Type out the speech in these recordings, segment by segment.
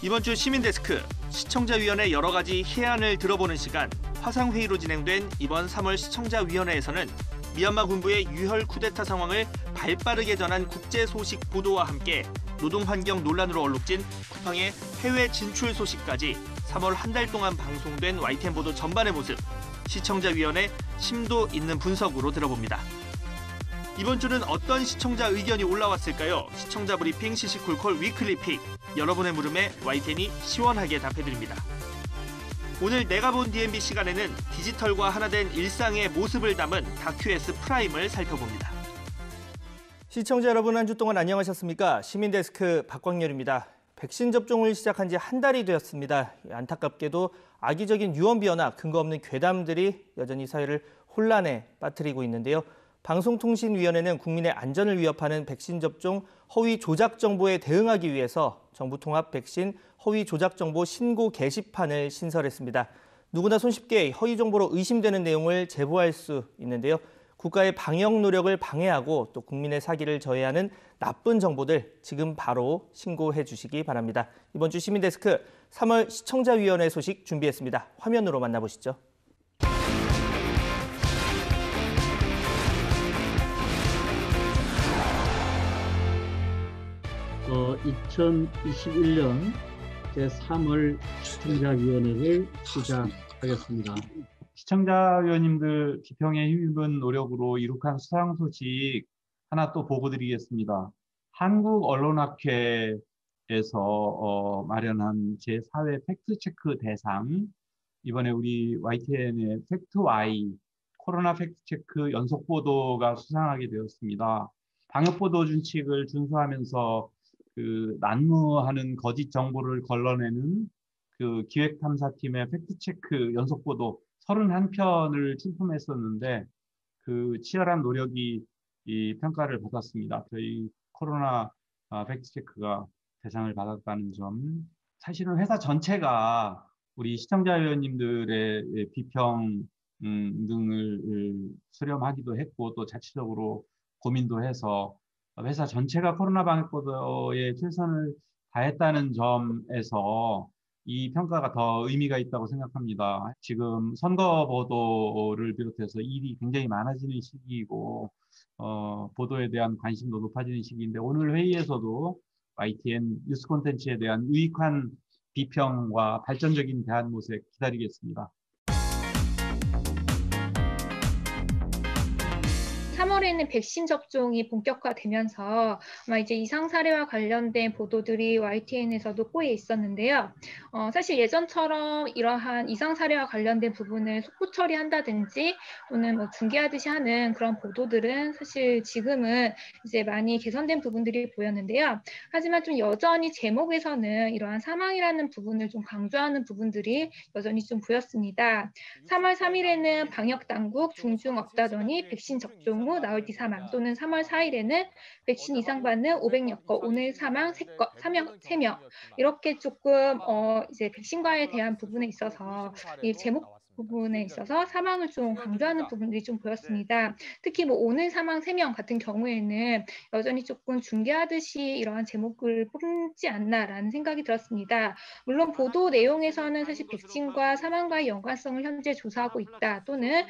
이번 주 시민데스크, 시청자위원회 여러 가지 해안을 들어보는 시간, 화상회의로 진행된 이번 3월 시청자위원회에서는 미얀마 군부의 유혈 쿠데타 상황을 발빠르게 전한 국제 소식 보도와 함께 노동환경 논란으로 얼룩진 쿠팡의 해외 진출 소식까지 3월 한 달 동안 방송된 YTN 보도 전반의 모습, 시청자위원회 심도 있는 분석으로 들어봅니다. 이번 주는 어떤 시청자 의견이 올라왔을까요? 시청자 브리핑 시시콜콜 위클리 픽. 여러분의 물음에 YTN이 시원하게 답해드립니다. 오늘 내가 본 DMB 시간에는 디지털과 하나 된 일상의 모습을 담은 다큐S 프라임을 살펴봅니다. 시청자 여러분, 한 주 동안 안녕하셨습니까? 시민데스크 박광렬입니다. 백신 접종을 시작한 지 한 달이 되었습니다. 안타깝게도 악의적인 유언비어나 근거 없는 괴담들이 여전히 사회를 혼란에 빠뜨리고 있는데요. 방송통신위원회는 국민의 안전을 위협하는 백신 접종 허위 조작 정보에 대응하기 위해서 정부 통합 백신 허위 조작 정보 신고 게시판을 신설했습니다. 누구나 손쉽게 허위 정보로 의심되는 내용을 제보할 수 있는데요. 국가의 방역 노력을 방해하고 또 국민의 사기를 저해하는 나쁜 정보들 지금 바로 신고해 주시기 바랍니다. 이번 주 시민데스크 3월 시청자위원회 소식 준비했습니다. 화면으로 만나보시죠. 2021년 제3월 시청자위원회를 시작하겠습니다. 시청자위원님들 비평에 힘입은 노력으로 이룩한 수상 소식 하나 또 보고드리겠습니다. 한국언론학회에서 마련한 제4회 팩트체크 대상, 이번에 우리 YTN의 팩트Y 코로나 팩트체크 연속보도가 수상하게 되었습니다. 방역보도 준칙을 준수하면서 난무하는 거짓 정보를 걸러내는 기획탐사팀의 팩트체크 연속보도 31편을 출품했었는데 치열한 노력이 평가를 받았습니다. 저희 코로나 팩트체크가 대상을 받았다는 점, 사실은 회사 전체가 우리 시청자위원님들의 비평 등을 수렴하기도 했고 또 자체적으로 고민도 해서 회사 전체가 코로나 방역 보도에 최선을 다했다는 점에서 이 평가가 더 의미가 있다고 생각합니다. 지금 선거 보도를 비롯해서 일이 굉장히 많아지는 시기이고 보도에 대한 관심도 높아지는 시기인데, 오늘 회의에서도 YTN 뉴스 콘텐츠에 대한 유익한 비평과 발전적인 대안 모색 기다리겠습니다. 3월에는 백신 접종이 본격화되면서 아마 이제 이상 사례와 관련된 보도들이 YTN에서도 꼬여 있었는데요. 사실 예전처럼 이러한 이상 사례와 관련된 부분을 속보 처리한다든지 또는 중계하듯이 하는 그런 보도들은 사실 지금은 이제 많이 개선된 부분들이 보였는데요. 하지만 좀 여전히 제목에서는 이러한 사망이라는 부분을 좀 강조하는 부분들이 여전히 좀 보였습니다. 3월 3일에는 방역당국 중증 없다더니 백신 접종 후 나흘 뒤 사망, 또는 3월 4일에는 백신 이상 반응 500여 건, 오늘 사망 3명, 이렇게 조금 이제 백신과에 대한 부분에 있어서 이 제목 부분에 있어서 사망을 좀 강조하는 부분들이 좀 보였습니다. 특히 오늘 사망 3명 같은 경우에는 여전히 조금 중계하듯이 이러한 제목을 뽑지 않나라는 생각이 들었습니다. 물론 보도 내용에서는 사실 백신과 사망과의 연관성을 현재 조사하고 있다, 또는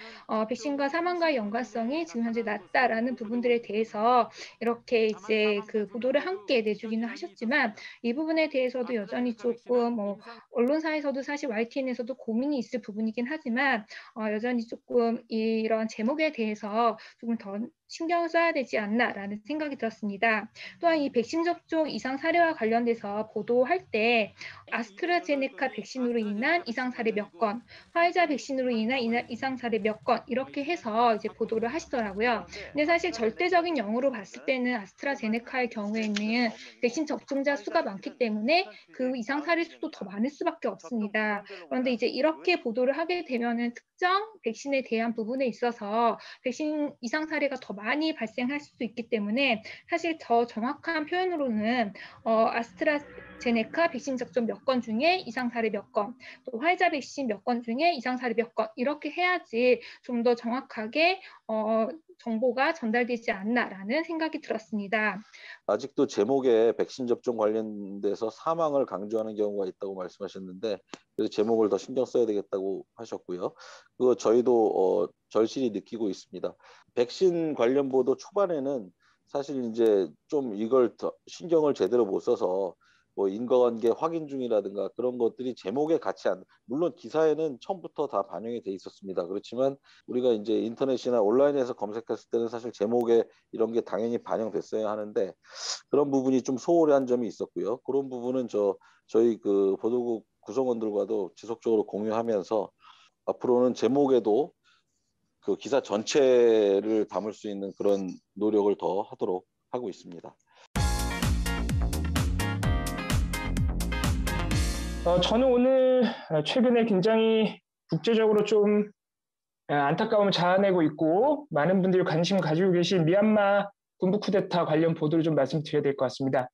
백신과 사망과의 연관성이 지금 현재 낮다라는 부분들에 대해서 이렇게 이제 보도를 함께 내주기는 하셨지만, 이 부분에 대해서도 여전히 조금 언론사에서도 사실 YTN에서도 고민이 있을 부분이긴 하지만 여전히 조금 이런 제목에 대해서 조금 더 신경을 써야 되지 않나라는 생각이 들었습니다. 또한 이 백신 접종 이상 사례와 관련돼서 보도할 때 아스트라제네카 백신으로 인한 이상 사례 몇 건, 화이자 백신으로 인한 이상 사례 몇 건, 이렇게 해서 이제 보도를 하시더라고요. 근데 사실 절대적인 영으로 봤을 때는 아스트라제네카의 경우에는 백신 접종자 수가 많기 때문에 그 이상 사례 수도 더 많을 수밖에 없습니다. 그런데 이제 이렇게 보도를 하게 되면은 특정 백신에 대한 부분에 있어서 백신 이상 사례가 더 많이 발생할 수도 있기 때문에 사실 더 정확한 표현으로는 제네카 백신 접종 몇 건 중에 이상 사례 몇 건, 또 화이자 백신 몇 건 중에 이상 사례 몇 건 이렇게 해야지 좀 더 정확하게 정보가 전달되지 않나라는 생각이 들었습니다. 아직도 제목에 백신 접종 관련돼서 사망을 강조하는 경우가 있다고 말씀하셨는데 그래서 제목을 더 신경 써야 되겠다고 하셨고요. 그거 저희도 절실히 느끼고 있습니다. 백신 관련 보도 초반에는 사실 이제 좀 이걸 더 신경을 제대로 못 써서 뭐 인과관계 확인 중이라든가 그런 것들이 제목에 같이 물론 기사에는 처음부터 다 반영이 돼 있었습니다. 그렇지만 우리가 이제 인터넷이나 온라인에서 검색했을 때는 사실 제목에 이런 게 당연히 반영됐어야 하는데 그런 부분이 좀 소홀한 점이 있었고요. 그런 부분은 저희 그 보도국 구성원들과도 지속적으로 공유하면서 앞으로는 제목에도 그 기사 전체를 담을 수 있는 그런 노력을 더 하도록 하고 있습니다. 저는 오늘 최근에 굉장히 국제적으로 좀 안타까움을 자아내고 있고 많은 분들이 관심을 가지고 계신 미얀마 군부 쿠데타 관련 보도를 좀 말씀드려야 될 것 같습니다.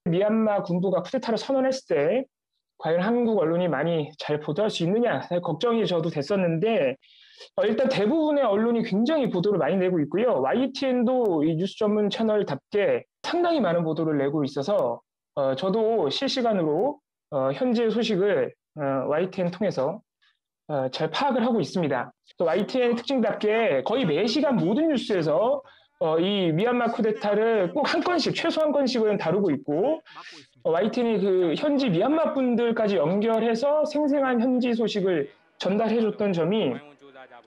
미얀마 군부가 쿠데타를 선언했을 때 과연 한국 언론이 많이 잘 보도할 수 있느냐 걱정이 저도 됐었는데 일단 대부분의 언론이 굉장히 보도를 많이 내고 있고요. YTN도 이 뉴스 전문 채널답게 상당히 많은 보도를 내고 있어서 저도 실시간으로 현재 소식을 YTN 통해서 잘 파악을 하고 있습니다. 또 YTN의 특징답게 거의 매시간 모든 뉴스에서 이 미얀마 쿠데타를 꼭 한 건씩, 최소 한 건씩은 다루고 있고 YTN이 그 현지 미얀마 분들까지 연결해서 생생한 현지 소식을 전달해줬던 점이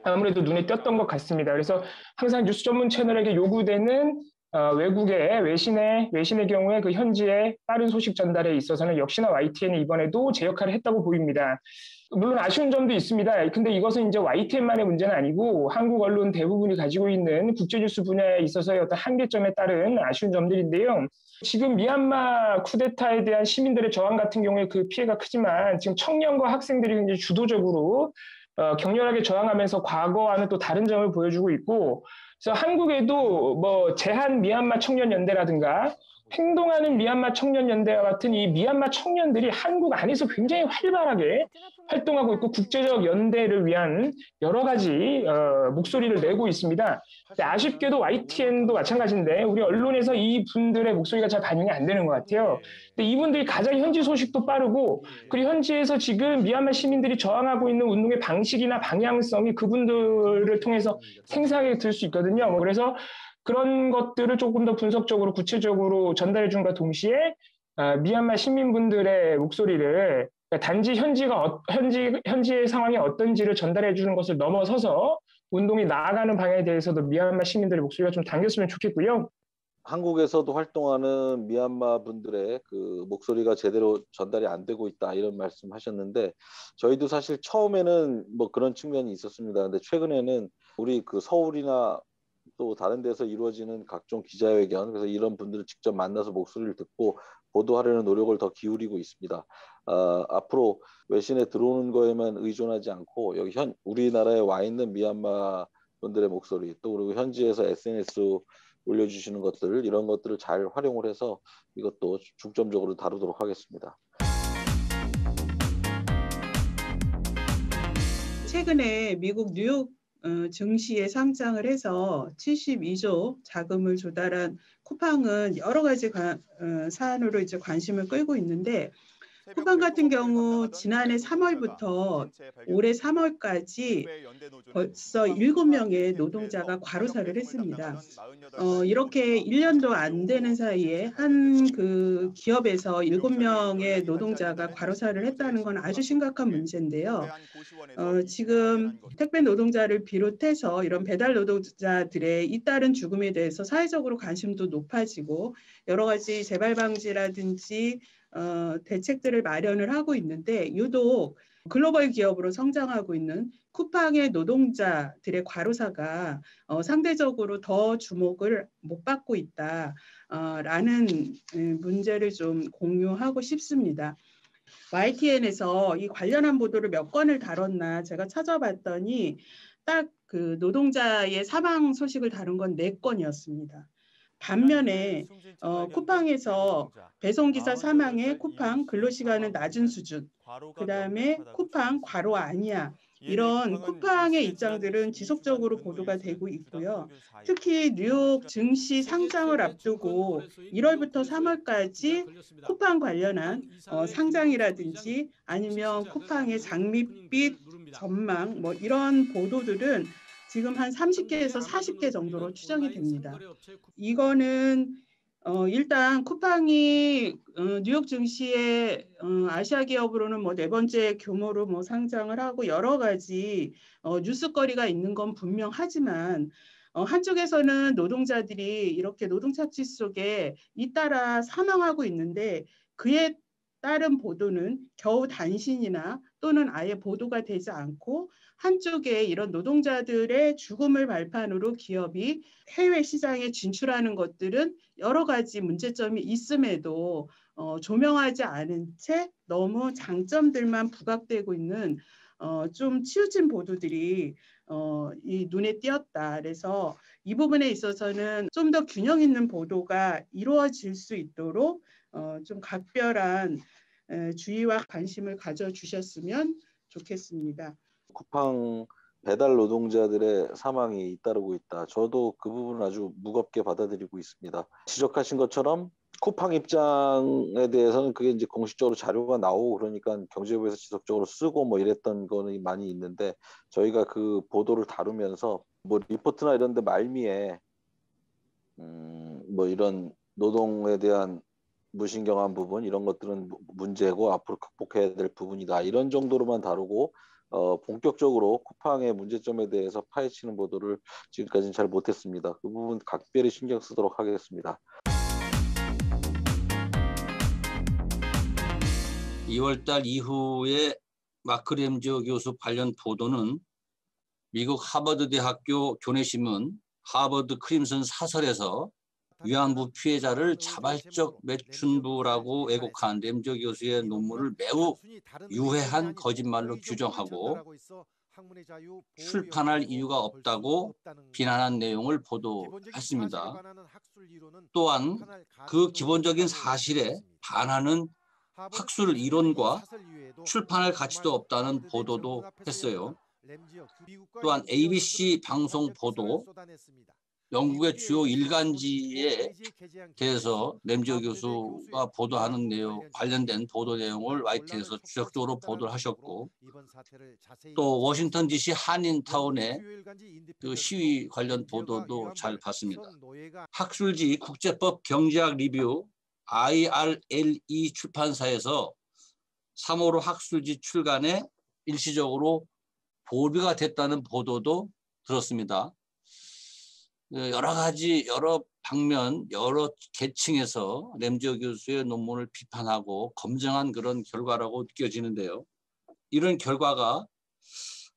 아무래도 눈에 띄었던 것 같습니다. 그래서 항상 뉴스 전문 채널에게 요구되는 외국의 외신의 경우에 그 현지의 빠른 소식 전달에 있어서는 역시나 YTN이 이번에도 제 역할을 했다고 보입니다. 물론 아쉬운 점도 있습니다. 근데 이것은 이제 YTN만의 문제는 아니고 한국 언론 대부분이 가지고 있는 국제뉴스 분야에 있어서의 어떤 한계점에 따른 아쉬운 점들인데요. 지금 미얀마 쿠데타에 대한 시민들의 저항 같은 경우에 그 피해가 크지만 지금 청년과 학생들이 굉장히 주도적으로 격렬하게 저항하면서 과거와는 또 다른 점을 보여주고 있고 그래서 한국에도 뭐 제한 미얀마 청년연대라든가 행동하는 미얀마 청년연대와 같은 이 미얀마 청년들이 한국 안에서 굉장히 활발하게 활동하고 있고 국제적 연대를 위한 여러 가지 목소리를 내고 있습니다. 근데 아쉽게도 YTN도 마찬가지인데 우리 언론에서 이 분들의 목소리가 잘 반영이 안 되는 것 같아요. 근데 이분들이 가장 현지 소식도 빠르고 그리고 현지에서 지금 미얀마 시민들이 저항하고 있는 운동의 방식이나 방향성이 그분들을 통해서 생생하게 들 수 있거든요. 그래서 그런 것들을 조금 더 분석적으로 구체적으로 전달해 준과 동시에 미얀마 시민분들의 목소리를 단지 현지의 상황이 어떤지를 전달해 주는 것을 넘어서서 운동이 나아가는 방향에 대해서도 미얀마 시민들의 목소리가 좀 당겼으면 좋겠고요. 한국에서도 활동하는 미얀마 분들의 그 목소리가 제대로 전달이 안 되고 있다 이런 말씀하셨는데 저희도 사실 처음에는 뭐 그런 측면이 있었습니다. 근데 최근에는 우리 그 서울이나 또 다른 데서 이루어지는 각종 기자회견 그래서 이런 분들을 직접 만나서 목소리를 듣고 보도하려는 노력을 더 기울이고 있습니다. 앞으로 외신에 들어오는 거에만 의존하지 않고 여기 우리나라에 와 있는 미얀마 분들의 목소리 또 그리고 현지에서 SNS 올려주시는 것들 이런 것들을 잘 활용을 해서 이것도 중점적으로 다루도록 하겠습니다. 최근에 미국 뉴욕 증시에 상장을 해서 72조 자금을 조달한 쿠팡은 여러 가지 사안으로 이제 관심을 끌고 있는데 쿠팡 같은 경우 지난해 3월부터 올해 3월까지 벌써 7명의 노동자가 과로사를 했습니다. 이렇게 1년도 안 되는 사이에 한 그 기업에서 7명의 노동자가 과로사를 했다는 건 아주 심각한 문제인데요. 지금 택배 노동자를 비롯해서 이런 배달 노동자들의 잇따른 죽음에 대해서 사회적으로 관심도 높아지고 여러 가지 재발 방지라든지 대책들을 마련을 하고 있는데 유독 글로벌 기업으로 성장하고 있는 쿠팡의 노동자들의 과로사가 상대적으로 더 주목을 못 받고 있다라는 문제를 좀 공유하고 싶습니다. YTN에서 이 관련한 보도를 몇 건을 다뤘나 제가 찾아봤더니 딱 그 노동자의 사망 소식을 다룬 건 4건이었습니다. 반면에 쿠팡에서 배송기사 사망의 쿠팡 근로시간은 낮은 수준, 그다음에 쿠팡 과로 아니야. 이런 쿠팡의 입장들은 지속적으로 보도가 되고 있고요. 특히 뉴욕 증시 상장을 앞두고 1월부터 3월까지 쿠팡 관련한 상장이라든지 아니면 쿠팡의 장밋빛 전망 뭐 이런 보도들은 지금 한 30개에서 40개 정도로 추정이 됩니다. 이거는 일단 쿠팡이 뉴욕 증시에 아시아 기업으로는 뭐 4번째 규모로 뭐 상장을 하고 여러 가지 뉴스거리가 있는 건 분명하지만 한쪽에서는 노동자들이 이렇게 노동착취 속에 잇따라 사망하고 있는데 그에 따른 보도는 겨우 단신이나 또는 아예 보도가 되지 않고 한쪽에 이런 노동자들의 죽음을 발판으로 기업이 해외 시장에 진출하는 것들은 여러 가지 문제점이 있음에도 조명하지 않은 채 너무 장점들만 부각되고 있는 좀 치우친 보도들이 이 눈에 띄었다. 그래서 이 부분에 있어서는 좀 더 균형 있는 보도가 이루어질 수 있도록 좀 각별한 주의와 관심을 가져주셨으면 좋겠습니다. 쿠팡 배달 노동자들의 사망이 잇따르고 있다. 저도 그 부분을 아주 무겁게 받아들이고 있습니다. 지적하신 것처럼 쿠팡 입장에 대해서는 그게 이제 공식적으로 자료가 나오고 그러니까 경제부에서 지속적으로 쓰고 뭐 이랬던 거는 많이 있는데 저희가 그 보도를 다루면서 뭐 리포트나 이런 데 말미에 뭐 이런 노동에 대한 무신경한 부분 이런 것들은 문제고 앞으로 극복해야 될 부분이다. 이런 정도로만 다루고 본격적으로 쿠팡의 문제점에 대해서 파헤치는 보도를 지금까지는 잘 못했습니다. 그 부분 각별히 신경 쓰도록 하겠습니다. 2월달 이후에 마크 램지어 교수 관련 보도는 미국 하버드 대학교 교내신문 하버드 크림슨 사설에서 위안부 피해자를 자발적 매춘부라고 왜곡한 램지어 교수의 논문을 매우 유해한 거짓말로 규정하고 출판할 이유가 없다고 비난한 내용을 보도했습니다. 또한 그 기본적인 사실에 반하는 학술 이론과 출판할 가치도 없다는 보도도 했어요. 또한 ABC 방송 보도, 영국의 주요 일간지에 대해서 램지어 교수가 보도하는 내용, 관련된 보도 내용을 YTN에서 지속적으로 보도를 하셨고, 또 워싱턴 DC 한인타운의 그 시위 관련 보도도 잘 봤습니다. 학술지 국제법 경제학 리뷰 IRLE 출판사에서 3호로 학술지 출간에 일시적으로 보류가 됐다는 보도도 들었습니다. 여러 가지 여러 방면 여러 계층에서 램지어 교수의 논문을 비판하고 검증한 그런 결과라고 느껴지는데요. 이런 결과가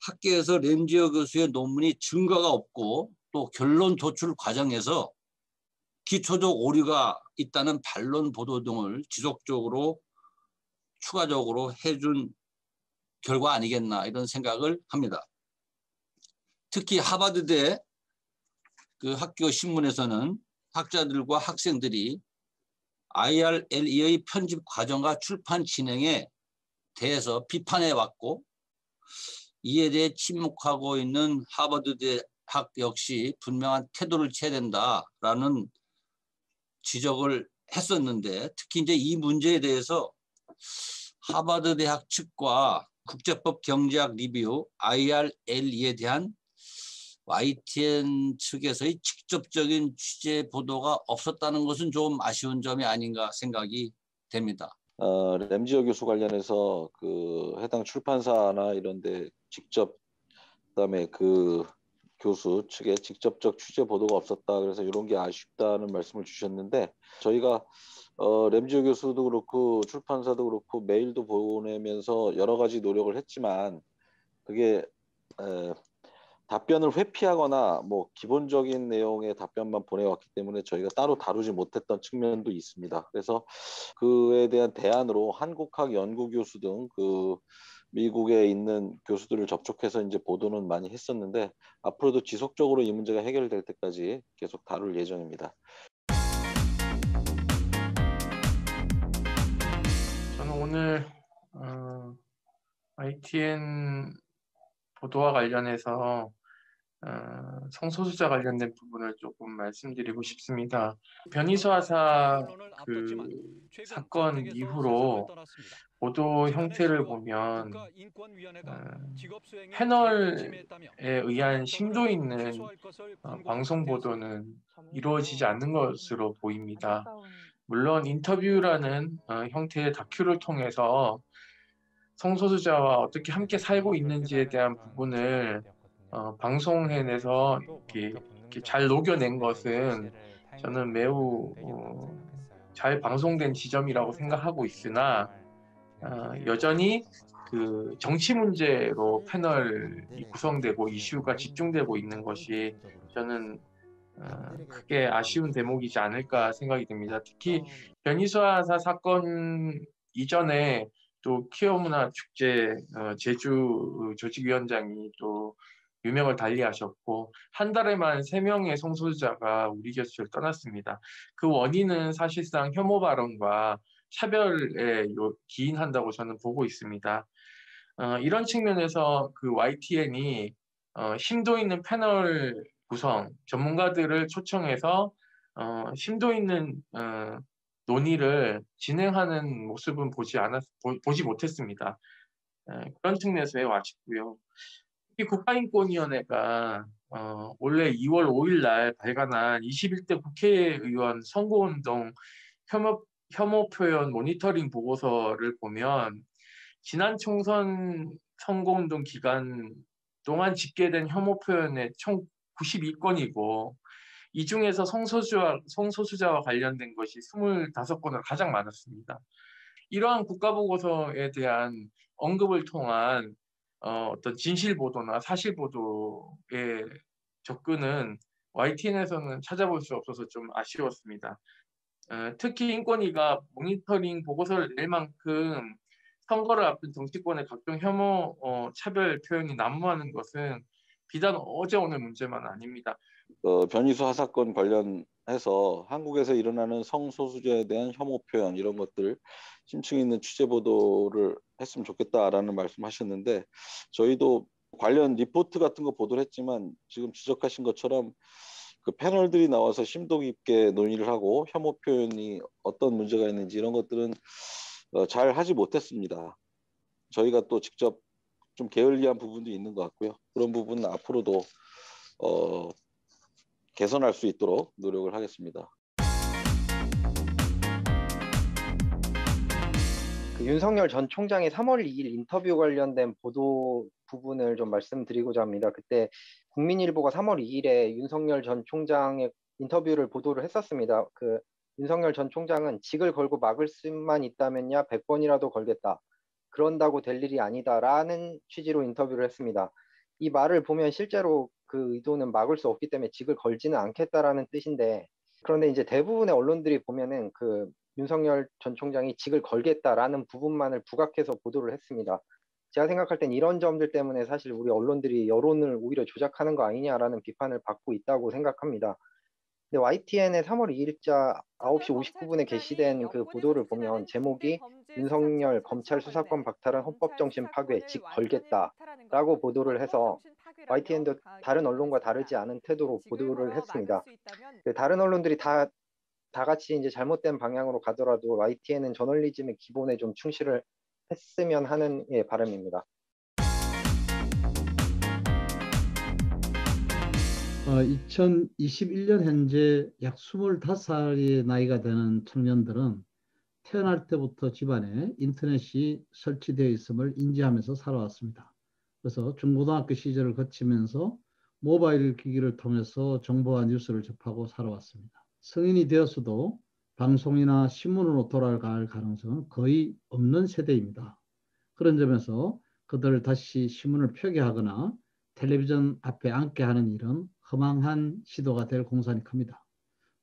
학계에서 램지어 교수의 논문이 증거가 없고 또 결론 도출 과정에서 기초적 오류가 있다는 반론 보도 등을 지속적으로 추가적으로 해준 결과 아니겠나 이런 생각을 합니다. 특히 하버드대 그 학교 신문에서는 학자들과 학생들이 IRLE의 편집 과정과 출판 진행에 대해서 비판해 왔고 이에 대해 침묵하고 있는 하버드 대학 역시 분명한 태도를 취해야 된다라는 지적을 했었는데 특히 이제 이 문제에 대해서 하버드 대학 측과 국제법 경제학 리뷰 IRLE에 대한 YTN 측에서의 직접적인 취재 보도가 없었다는 것은 좀 아쉬운 점이 아닌가 생각이 됩니다. 램지어 교수 관련해서 그 해당 출판사나 이런 데 직접 그다음에 그 교수 측에 직접적 취재 보도가 없었다. 그래서 이런 게 아쉽다는 말씀을 주셨는데 저희가 램지어 교수도 그렇고 출판사도 그렇고 메일도 보내면서 여러 가지 노력을 했지만 그게 답변을 회피하거나 뭐 기본적인 내용의 답변만 보내왔기 때문에 저희가 따로 다루지 못했던 측면도 있습니다. 그래서 그에 대한 대안으로 한국학 연구 교수 등 그 미국에 있는 교수들을 접촉해서 이제 보도는 많이 했었는데 앞으로도 지속적으로 이 문제가 해결될 때까지 계속 다룰 예정입니다. 오늘 YTN 보도와 관련해서 성소수자 관련된 부분을 조금 말씀드리고 싶습니다. 변희수 하사 그 사건 이후로 보도 형태를 보면 패널에 의한 심도 있는 방송 보도는 이루어지지 않는 것으로 보입니다. 물론 인터뷰라는 형태의 다큐를 통해서 성소수자와 어떻게 함께 살고 있는지에 대한 부분을 방송해내서 이렇게 잘 녹여낸 것은 저는 매우 잘 방송된 지점이라고 생각하고 있으나 여전히 그 정치 문제로 패널이 구성되고 이슈가 집중되고 있는 것이 저는 크게 아쉬운 대목이지 않을까 생각이 듭니다. 특히 변희수 하사 사건 이전에 또 키어문화축제 제주 조직위원장이 또 유명을 달리하셨고 한 달에만 3명의 성소수자가 우리 곁을 떠났습니다. 그 원인은 사실상 혐오 발언과 차별에 기인한다고 저는 보고 있습니다. 이런 측면에서 그 YTN이 심도 있는 패널 구성, 전문가들을 초청해서 심도 있는 논의를 진행하는 모습은 보지 못했습니다. 그런 측면에서 매우 아쉽고요. 국가인권위원회가 올해 2월 5일 날 발간한 21대 국회의원 선거운동 혐오 표현 모니터링 보고서를 보면 지난 총선 선거운동 기간 동안 집계된 혐오 표현의 총 92건이고 이 중에서 성소수자와 관련된 것이 25건으로 가장 많았습니다. 이러한 국가보고서에 대한 언급을 통한 어떤 진실 보도나 사실 보도의 접근은 YTN에서는 찾아볼 수 없어서 좀 아쉬웠습니다. 특히 인권위가 모니터링 보고서를 낼 만큼 선거를 앞둔 정치권의 각종 혐오, 차별 표현이 난무하는 것은 비단 어제 오늘 문제만 아닙니다. 변희수 하사건 관련해서 한국에서 일어나는 성소수자에 대한 혐오 표현 이런 것들 심층 있는 취재 보도를 했으면 좋겠다라는 말씀하셨는데 저희도 관련 리포트 같은 거 보도를 했지만 지금 지적하신 것처럼 그 패널들이 나와서 심도 깊게 논의를 하고 혐오 표현이 어떤 문제가 있는지 이런 것들은 잘 하지 못했습니다. 저희가 또 직접 좀 게을리한 부분도 있는 것 같고요. 그런 부분은 앞으로도 개선할 수 있도록 노력을 하겠습니다. 그 윤석열 전 총장의 3월 2일 인터뷰 관련된 보도 부분을 좀 말씀드리고자 합니다. 그때 국민일보가 3월 2일에 윤석열 전 총장의 인터뷰를 보도를 했었습니다. 그 윤석열 전 총장은 직을 걸고 막을 수만 있다면야 100번이라도 걸겠다. 그런다고 될 일이 아니다라는 취지로 인터뷰를 했습니다. 이 말을 보면 실제로 그 의도는 막을 수 없기 때문에 직을 걸지는 않겠다라는 뜻인데 그런데 이제 대부분의 언론들이 보면은 그 윤석열 전 총장이 직을 걸겠다라는 부분만을 부각해서 보도를 했습니다. 제가 생각할 땐 이런 점들 때문에 사실 우리 언론들이 여론을 오히려 조작하는 거 아니냐라는 비판을 받고 있다고 생각합니다. 근데 YTN의 3월 2일자 9시 59분에 게시된 그 보도를 보면 제목이 윤석열 검찰 수사권 박탈은 헌법정신 파괴, 직 걸겠다라고 보도를 해서 YTN도 다른 언론과 다르지 않은 태도로 보도를 했습니다. 다른 언론들이 다 같이 이제 잘못된 방향으로 가더라도 YTN은 저널리즘의 기본에 좀 충실을 했으면 하는 바람입니다. 2021년 현재 약 25살의 나이가 되는 청년들은 태어날 때부터 집안에 인터넷이 설치되어 있음을 인지하면서 살아왔습니다. 그래서 중고등학교 시절을 거치면서 모바일 기기를 통해서 정보와 뉴스를 접하고 살아왔습니다. 성인이 되었어도 방송이나 신문으로 돌아갈 가능성은 거의 없는 세대입니다. 그런 점에서 그들을 다시 신문을 펴게 하거나 텔레비전 앞에 앉게 하는 일은 허망한 시도가 될 공산이 큽니다.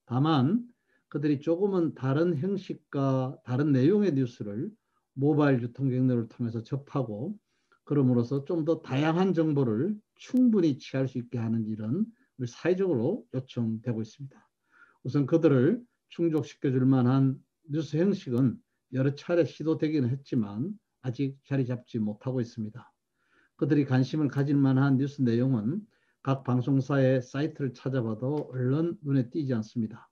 다만 그들이 조금은 다른 형식과 다른 내용의 뉴스를 모바일 유통 경로를 통해서 접하고 그럼으로써 좀 더 다양한 정보를 충분히 취할 수 있게 하는 일은 우리 사회적으로 요청되고 있습니다. 우선 그들을 충족시켜줄 만한 뉴스 형식은 여러 차례 시도되기는 했지만 아직 자리 잡지 못하고 있습니다. 그들이 관심을 가질 만한 뉴스 내용은 각 방송사의 사이트를 찾아봐도 얼른 눈에 띄지 않습니다.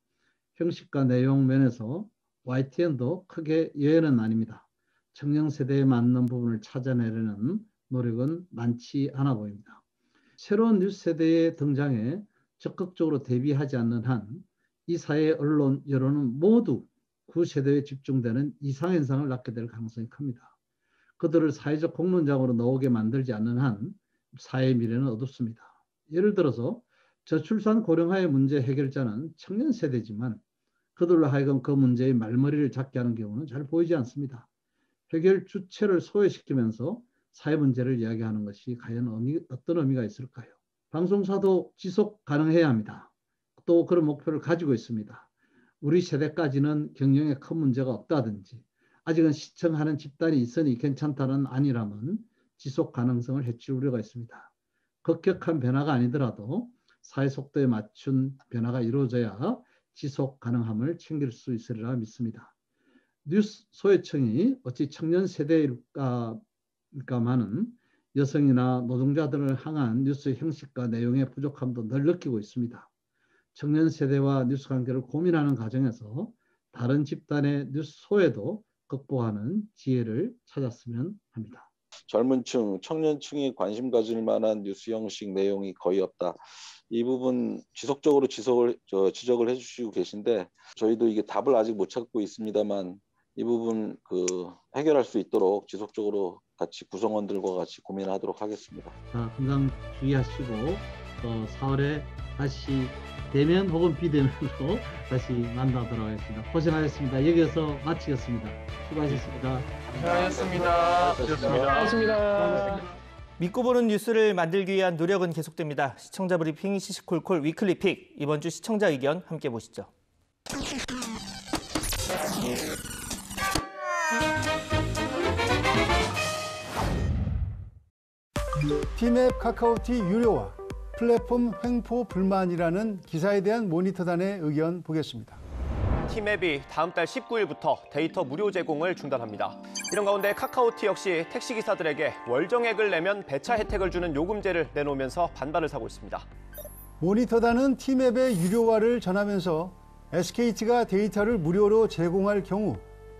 형식과 내용 면에서 YTN도 크게 예외는 아닙니다. 청년 세대에 맞는 부분을 찾아내려는 노력은 많지 않아 보입니다. 새로운 뉴스 세대의 등장에 적극적으로 대비하지 않는 한 이 사회의 언론, 여론은 모두 그 세대에 집중되는 이상현상을 낳게 될 가능성이 큽니다. 그들을 사회적 공론장으로 나오게 만들지 않는 한 사회의 미래는 어둡습니다. 예를 들어서 저출산 고령화의 문제 해결자는 청년 세대지만 그들로 하여금 그 문제의 말머리를 잡게 하는 경우는 잘 보이지 않습니다. 해결 주체를 소외시키면서 사회 문제를 이야기하는 것이 과연 어떤 의미가 있을까요? 방송사도 지속 가능해야 합니다. 또 그런 목표를 가지고 있습니다. 우리 세대까지는 경영에 큰 문제가 없다든지 아직은 시청하는 집단이 있으니 괜찮다는 아니라면 지속 가능성을 해칠 우려가 있습니다. 급격한 변화가 아니더라도 사회 속도에 맞춘 변화가 이루어져야 지속 가능함을 챙길 수 있으리라 믿습니다. 뉴스 소외층이 어찌 청년 세대일까만은 여성이나 노동자들을 향한 뉴스 형식과 내용의 부족함도 늘 느끼고 있습니다. 청년 세대와 뉴스 관계를 고민하는 과정에서 다른 집단의 뉴스 소외도 극복하는 지혜를 찾았으면 합니다. 젊은 층, 청년층이 관심 가질 만한 뉴스 형식 내용이 거의 없다. 이 부분 지속적으로 지적을 해주시고 계신데 저희도 이게 답을 아직 못 찾고 있습니다만 이 부분 해결할 수 있도록 지속적으로 같이 구성원들과 같이 고민하도록 하겠습니다. 건강 주의하시고 4월에 다시 대면 혹은 비대면으로 다시 만나도록 하겠습니다. 고생하셨습니다. 여기서 마치겠습니다. 수고하셨습니다. 고맙습니다. 믿고 보는 뉴스를 만들기 위한 노력은 계속됩니다. 시청자 브리핑 시시콜콜 위클리 픽. 이번 주 시청자 의견 함께 보시죠. 티맵 카카오티 유료화, 플랫폼 횡포 불만이라는 기사에 대한 모니터단의 의견 보겠습니다. 티맵이 다음 달 19일부터 데이터 무료 제공을 중단합니다. 이런 가운데 카카오티 역시 택시기사들에게 월정액을 내면 배차 혜택을 주는 요금제를 내놓으면서 반발을 사고 있습니다. 모니터단은 티맵의 유료화를 전하면서 SKT가 데이터를 무료로 제공할 경우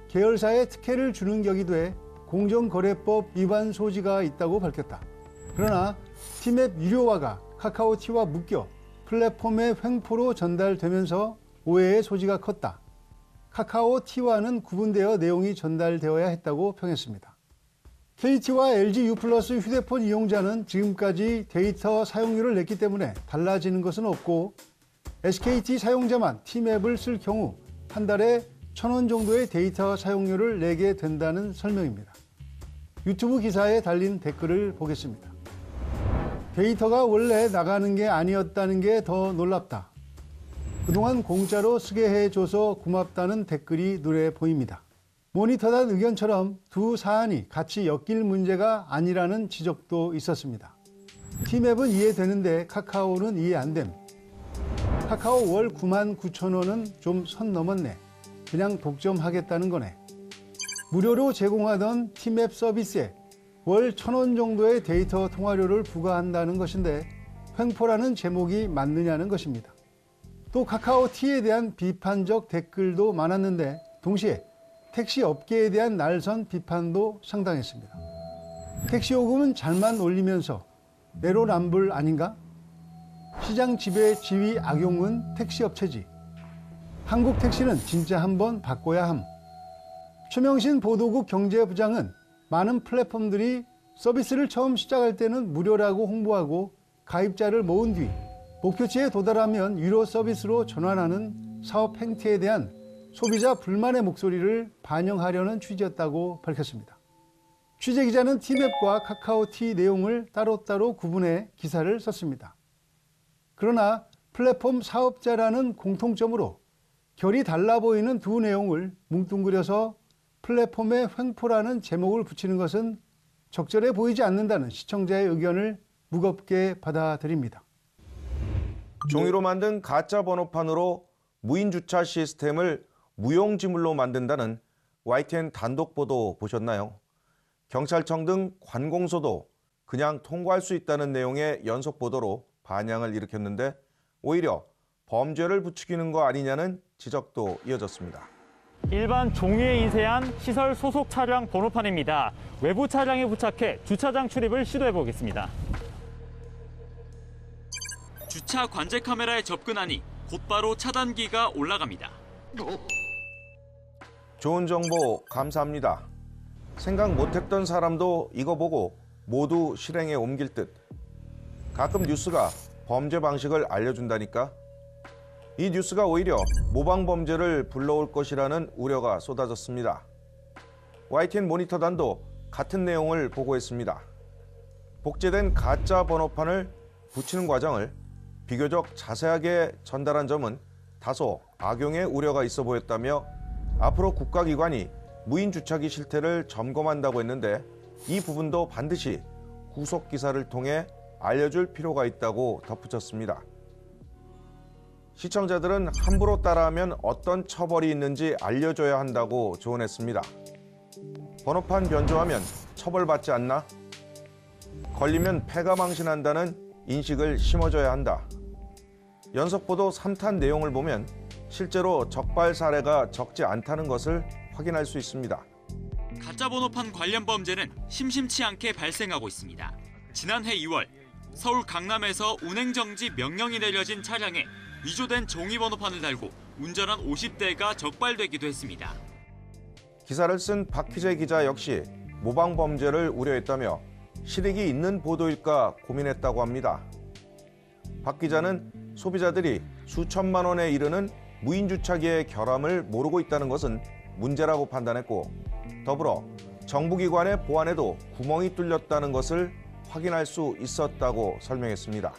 계열사에 특혜를 주는 격이 돼 공정거래법 위반 소지가 있다고 밝혔다. 그러나 티맵 유료화가 카카오티와 묶여 플랫폼의 횡포로 전달되면서 오해의 소지가 컸다. 카카오티와는 구분되어 내용이 전달되어야 했다고 평했습니다. KT와 LG U+ 휴대폰 이용자는 지금까지 데이터 사용료를 냈기 때문에 달라지는 것은 없고 SKT 사용자만 티맵을 쓸 경우 한 달에 1,000원 정도의 데이터 사용료를 내게 된다는 설명입니다. 유튜브 기사에 달린 댓글을 보겠습니다. 데이터가 원래 나가는 게 아니었다는 게 더 놀랍다. 그동안 공짜로 쓰게 해줘서 고맙다는 댓글이 눈에 보입니다. 모니터단 의견처럼 두 사안이 같이 엮일 문제가 아니라는 지적도 있었습니다. 티맵은 이해되는데 카카오는 이해 안 됨. 카카오 월 99,000원은 좀 선 넘었네. 그냥 독점하겠다는 거네. 무료로 제공하던 티맵 서비스에 월 1,000원 정도의 데이터 통화료를 부과한다는 것인데 횡포라는 제목이 맞느냐는 것입니다. 또 카카오티에 대한 비판적 댓글도 많았는데 동시에 택시 업계에 대한 날선 비판도 상당했습니다. 택시 요금은 잘만 올리면서 내로남불 아닌가? 시장 지배 지위 악용은 택시 업체지. 한국 택시는 진짜 한번 바꿔야 함. 최명신 보도국 경제부장은 많은 플랫폼들이 서비스를 처음 시작할 때는 무료라고 홍보하고 가입자를 모은 뒤 목표치에 도달하면 유료 서비스로 전환하는 사업 행태에 대한 소비자 불만의 목소리를 반영하려는 취지였다고 밝혔습니다. 취재기자는 티맵과 카카오티 내용을 따로따로 구분해 기사를 썼습니다. 그러나 플랫폼 사업자라는 공통점으로 결이 달라 보이는 두 내용을 뭉뚱그려서 플랫폼의 횡포라는 제목을 붙이는 것은 적절해 보이지 않는다는 시청자의 의견을 무겁게 받아들입니다. 종이로 만든 가짜 번호판으로 무인 주차 시스템을 무용지물로 만든다는 YTN 단독 보도 보셨나요? 경찰청 등 관공서도 그냥 통과할 수 있다는 내용의 연속 보도로 반향을 일으켰는데 오히려 범죄를 부추기는 거 아니냐는 지적도 이어졌습니다. 일반 종이에 인쇄한 시설 소속 차량 번호판입니다. 외부 차량에 부착해 주차장 출입을 시도해 보겠습니다. 주차 관제 카메라에 접근하니 곧바로 차단기가 올라갑니다. 좋은 정보 감사합니다. 생각 못했던 사람도 이거 보고 모두 실행에 옮길 듯. 가끔 뉴스가 범죄 방식을 알려준다니까. 이 뉴스가 오히려 모방 범죄를 불러올 것이라는 우려가 쏟아졌습니다. YTN 모니터단도 같은 내용을 보고했습니다. 복제된 가짜 번호판을 붙이는 과정을 비교적 자세하게 전달한 점은 다소 악용의 우려가 있어 보였다며 앞으로 국가기관이 무인 주차기 실태를 점검한다고 했는데 이 부분도 반드시 후속 기사를 통해 알려줄 필요가 있다고 덧붙였습니다. 시청자들은 함부로 따라하면 어떤 처벌이 있는지 알려줘야 한다고 조언했습니다. 번호판 변조하면 처벌받지 않나? 걸리면 패가망신한다는 인식을 심어줘야 한다. 연속보도 3탄 내용을 보면 실제로 적발 사례가 적지 않다는 것을 확인할 수 있습니다. 가짜 번호판 관련 범죄는 심심치 않게 발생하고 있습니다. 지난해 2월 서울 강남에서 운행정지 명령이 내려진 차량에 위조된 종이 번호판을 달고 운전한 50대가 적발되기도 했습니다. 기사를 쓴 박희재 기자 역시 모방 범죄를 우려했다며 실익이 있는 보도일까 고민했다고 합니다. 박 기자는 소비자들이 수천만 원에 이르는 무인 주차기의 결함을 모르고 있다는 것은 문제라고 판단했고 더불어 정부기관의 보안에도 구멍이 뚫렸다는 것을 확인할 수 있었다고 설명했습니다.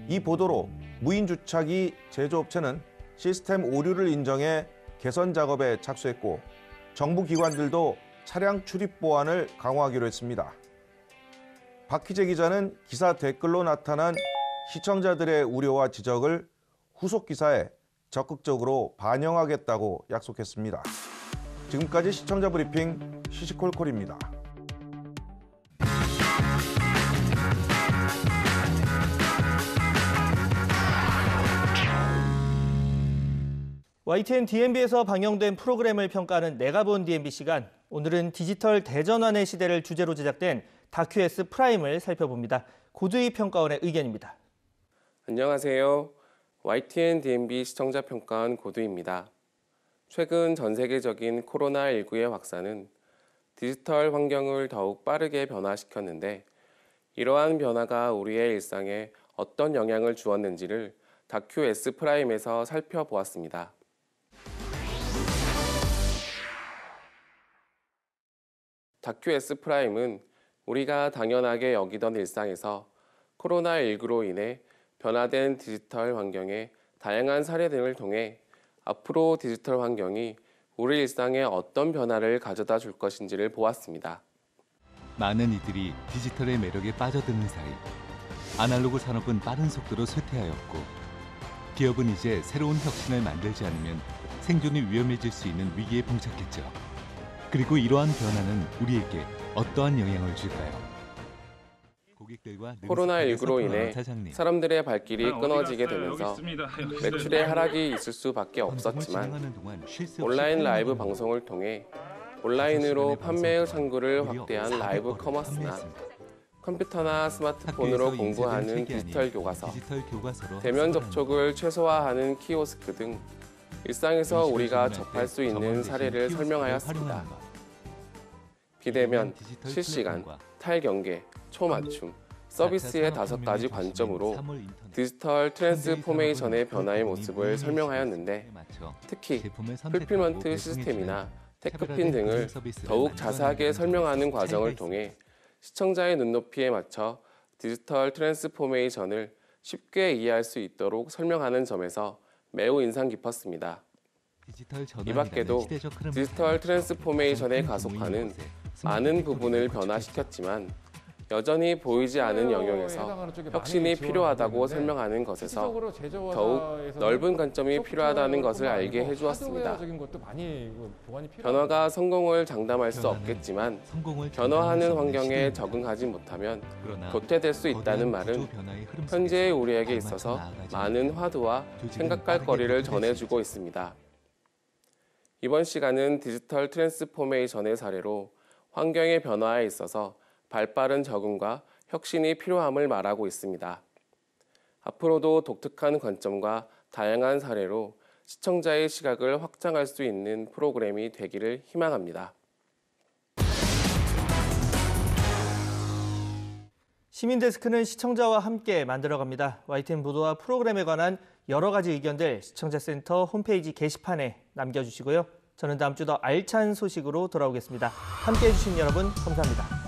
이 보도로 무인 주차기 제조업체는 시스템 오류를 인정해 개선 작업에 착수했고 정부기관들도 차량 출입 보안을 강화하기로 했습니다. 박희재 기자는 기사 댓글로 나타난 시청자들의 우려와 지적을 후속 기사에 적극적으로 반영하겠다고 약속했습니다. 지금까지 시청자 브리핑 시시콜콜입니다. YTN DMB에서 방영된 프로그램을 평가하는 내가 본 DMB 시간. 오늘은 디지털 대전환의 시대를 주제로 제작된 다큐 S 프라임을 살펴봅니다. 고두희 평가원의 의견입니다. 안녕하세요. YTN DMB 시청자 평가원 고두희입니다. 최근 전 세계적인 코로나19의 확산은 디지털 환경을 더욱 빠르게 변화시켰는데 이러한 변화가 우리의 일상에 어떤 영향을 주었는지를 다큐 S 프라임에서 살펴보았습니다. 다큐 S 프라임은 우리가 당연하게 여기던 일상에서 코로나19로 인해 변화된 디지털 환경의 다양한 사례 등을 통해 앞으로 디지털 환경이 우리 일상에 어떤 변화를 가져다 줄 것인지를 보았습니다. 많은 이들이 디지털의 매력에 빠져드는 사이 아날로그 산업은 빠른 속도로 쇠퇴하였고 기업은 이제 새로운 혁신을 만들지 않으면 생존이 위험해질 수 있는 위기에 봉착했죠. 그리고 이러한 변화는 우리에게 어떠한 영향을 줄까요? 코로나19로 인해 사람들의 발길이 끊어지게 되면서 매출의 하락이 있을 수밖에 없었지만 온라인 라이브 방송을 통해 온라인으로 판매의 창구를 확대한 라이브 커머스나 컴퓨터나 스마트폰으로 공부하는 디지털 교과서, 대면 접촉을 최소화하는 키오스크 등 일상에서 우리가 접할 수 있는 사례를 설명하였습니다. 비대면, 실시간, 탈경계, 초맞춤, 서비스의 5가지 관점으로 디지털 트랜스포메이션의 변화의 모습을 설명하였는데 특히 풀필먼트 시스템이나 테크핀 등을 더욱 자세하게 설명하는 과정을 통해 시청자의 눈높이에 맞춰 디지털 트랜스포메이션을 쉽게 이해할 수 있도록 설명하는 점에서 매우 인상 깊었습니다. 이 밖에도 디지털 트랜스포메이션의 가속화는 많은 부분을 변화시켰지만 여전히 보이지 않는 영역에서 혁신이 필요하다고 설명하는 것에서 더욱 넓은 관점이 필요하다는 것을 알게 해주었습니다. 변화가 성공을 장담할 수 없겠지만 변화하는 환경에 적응하지 못하면 도태될 수 있다는 말은 현재의 우리에게 있어서 많은 화두와 생각할 거리를 전해주고 있습니다. 이번 시간은 디지털 트랜스포메이션의 사례로 환경의 변화에 있어서 발빠른 적응과 혁신이 필요함을 말하고 있습니다. 앞으로도 독특한 관점과 다양한 사례로 시청자의 시각을 확장할 수 있는 프로그램이 되기를 희망합니다. 시민데스크는 시청자와 함께 만들어갑니다. YTN 보도와 프로그램에 관한 여러 가지 의견들 시청자센터 홈페이지 게시판에 남겨주시고요. 저는 다음 주 더 알찬 소식으로 돌아오겠습니다. 함께해 주신 여러분 감사합니다.